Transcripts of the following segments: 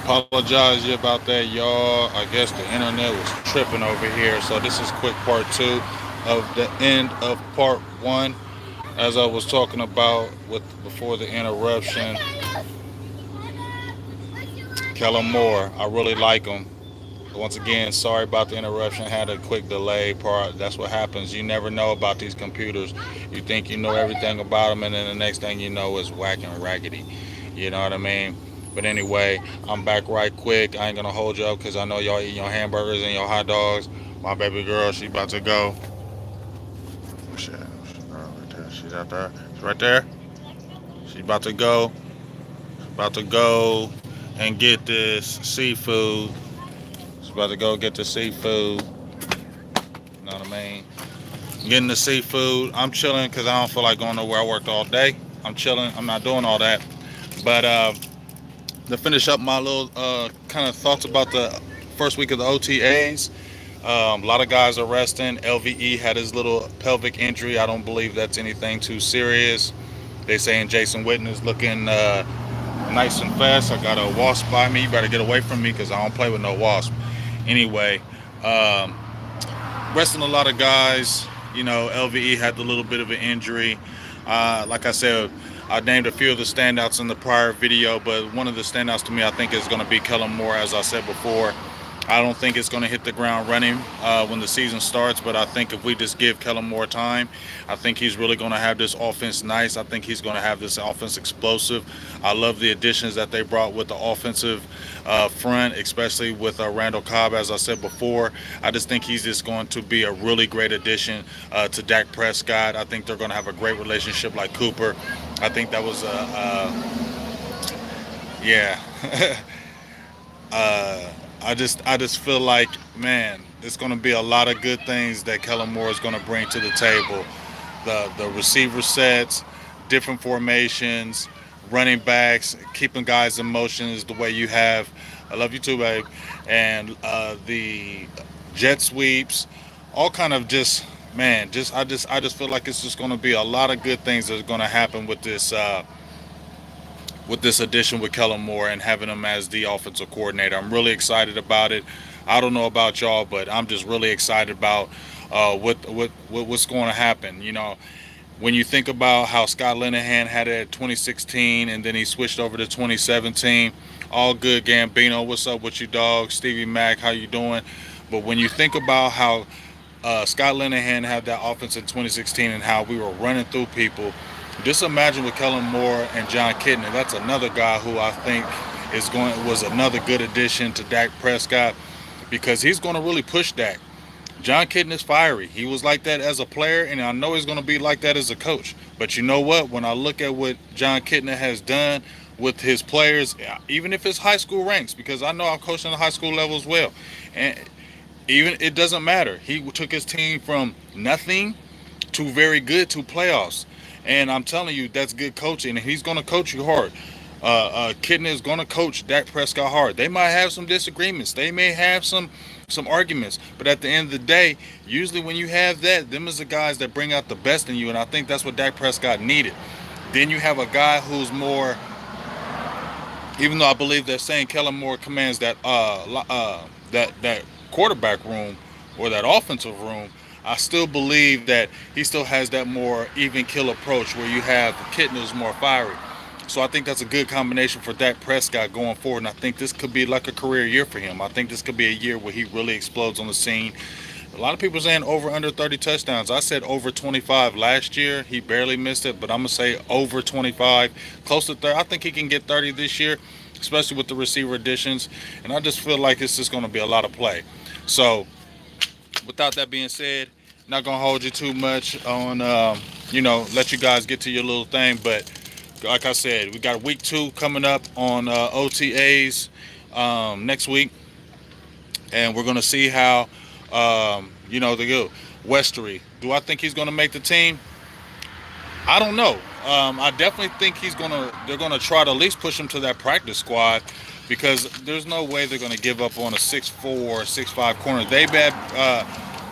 Apologize about that, y'all. I guess the internet was tripping over here. So this is quick part two of the end of part one. As I was talking about with before the interruption, Kellen Moore. I really like him. Once again, sorry about the interruption. Had a quick delay part. That's what happens. You never know about these computers. You think you know everything about them, and then the next thing you know is whack and raggedy. You know what I mean? But anyway, I'm back right quick. I ain't gonna hold you up because I know y'all eating your hamburgers and your hot dogs. My baby girl, she about to go. Shit, right there. She's out there. She's right there. She's about to go. About to go and get this seafood. She's about to go get the seafood. You know what I mean? Getting the seafood. I'm chilling because I don't feel like going nowhere. I worked all day. I'm chilling. I'm not doing all that. But to finish up my little kind of thoughts about the first week of the OTAs, a lot of guys are resting. LVE had his little pelvic injury. I don't believe that's anything too serious. They saying Jason Witten is looking nice and fast. I got a wasp by me. You better get away from me because I don't play with no wasp. Anyway, um, resting a lot of guys. You know, LVE had a little bit of an injury. Like I said, I named a few of the standouts in the prior video, but one of the standouts to me, I think, is going to be Kellen Moore, as I said before. I don't think it's going to hit the ground running when the season starts, but I think if we just give Kellen Moore time, I think he's really going to have this offense nice. I think he's going to have this offense explosive. I love the additions that they brought with the offensive front, especially with Randall Cobb, as I said before. I just think he's just going to be a really great addition to Dak Prescott. I think they're going to have a great relationship like Cooper. I think that was yeah. I just feel like, man, it's going to be a lot of good things that Kellen Moore is going to bring to the table. The receiver sets, different formations, running backs, keeping guys in motion is the way you have. I love you too, babe. And the jet sweeps, all kind of just, man, I just feel like it's just going to be a lot of good things that are going to happen with this addition with Kellen Moore and having him as the offensive coordinator. I'm really excited about it. I don't know about y'all, but I'm just really excited about what's going to happen. You know, when you think about how Scott Linehan had it at 2016 and then he switched over to 2017, all good. Gambino, what's up with you, dog? Stevie Mack, how you doing? But when you think about how Scott Linehan had that offense in 2016 and how we were running through people, just imagine with Kellen Moore and John Kitna. That's another guy who I think was another good addition to Dak Prescott because he's going to really push Dak. John Kitna is fiery. He was like that as a player, and I know he's going to be like that as a coach. But you know what? When I look at what John Kitna has done with his players, even if it's high school ranks, because I know I've coached on the high school level as well, and even it doesn't matter. He took his team from nothing to very good to playoffs. And I'm telling you, that's good coaching. And he's going to coach you hard. Kitna is going to coach Dak Prescott hard. They might have some disagreements. They may have some arguments. But at the end of the day, usually when you have that, them is the guys that bring out the best in you. And I think that's what Dak Prescott needed. Then you have a guy who's more, even though I believe they're saying Kellen Moore commands that quarterback room or that offensive room, I still believe that he still has that more even kill approach where you have Kitna who's more fiery. So I think that's a good combination for Dak Prescott going forward, and I think this could be like a career year for him. I think this could be a year where he really explodes on the scene. A lot of people saying over under 30 touchdowns. I said over 25 last year. He barely missed it, but I'm going to say over 25, close to 30. I think he can get 30 this year, especially with the receiver additions, and I just feel like it's just going to be a lot of play. So without that being said, not gonna hold you too much on, let you guys get to your little thing. But like I said, we got week 2 coming up on OTAs next week, and we're gonna see how they go. Westery, do I think he's gonna make the team? I don't know. I definitely think they're gonna try to at least push him to that practice squad because there's no way they're gonna give up on a 6'4", 6'5" corner.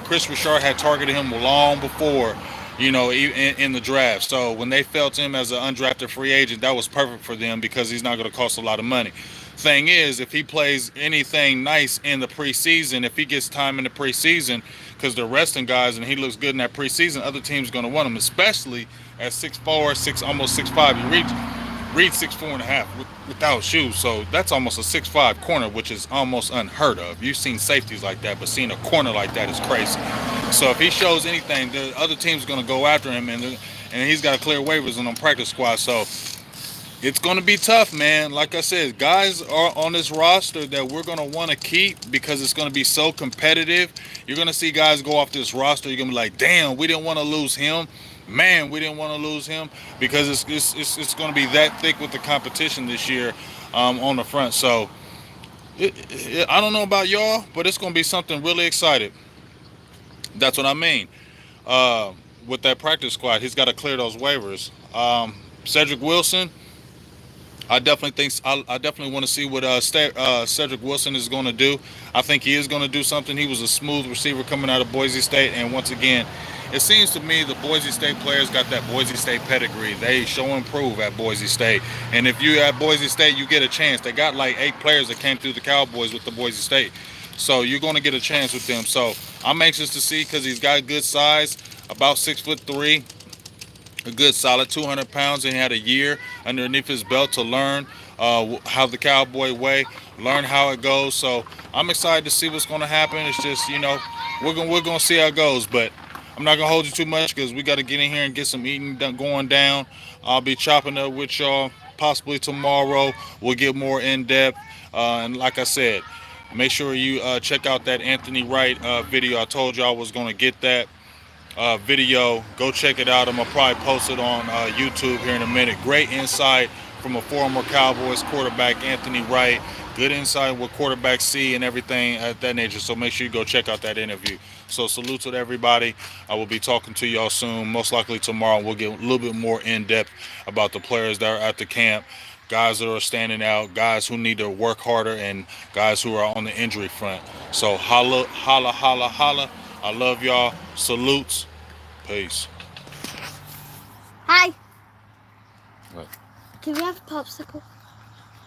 Chris Richard had targeted him long before, in the draft. So when they felt him as an undrafted free agent, that was perfect for them because he's not going to cost a lot of money. Thing is, if he plays anything nice in the preseason, if he gets time in the preseason, because they're resting guys and he looks good in that preseason, other teams going to want him, especially at 6'4", almost 6'5". You reach 6'4.5" without shoes, so that's almost a 6'5" corner, which is almost unheard of. You've seen safeties like that, but seeing a corner like that is crazy. So if he shows anything, the other team's going to go after him, and he's got to clear waivers on the practice squad. So it's going to be tough, man. Like I said, guys are on this roster that we're going to want to keep because it's going to be so competitive. You're going to see guys go off this roster. You're going to be like, damn, we didn't want to lose him. Man, we didn't want to lose him because it's going to be that thick with the competition this year on the front. So I don't know about y'all, but it's going to be something really exciting. That's what I mean. With that practice squad, he's got to clear those waivers. Cedric Wilson, I definitely want to see what Cedric Wilson is going to do. I think he is going to do something. He was a smooth receiver coming out of Boise State, and once again, it seems to me the Boise State players got that Boise State pedigree. They show and prove at Boise State, and if you at Boise State, you get a chance. They got like 8 players that came through the Cowboys with the Boise State, so you're going to get a chance with them. So I'm anxious to see because he's got good size, about 6'3", a good solid 200 pounds, and he had a year underneath his belt to learn how the Cowboy way, learn how it goes. So I'm excited to see what's going to happen. It's just, we're gonna see how it goes, but I'm not gonna hold you too much because we got to get in here and get some eating going down. I'll be chopping up with y'all possibly tomorrow. We'll get more in depth, and like I said, make sure you check out that Anthony Wright video. I told you I was gonna get that video. Go check it out. I'm gonna probably post it on YouTube here in a minute. Great insight from a former Cowboys quarterback, Anthony Wright. Good insight what quarterbacks see and everything at that nature. So make sure you go check out that interview. So salute to everybody. I will be talking to y'all soon. Most likely tomorrow. We'll get a little bit more in depth about the players that are at the camp, guys that are standing out, guys who need to work harder, and guys who are on the injury front. So holla, holla, holla, holla. I love y'all. Salutes. Peace. Hi. What? Can we have a popsicle?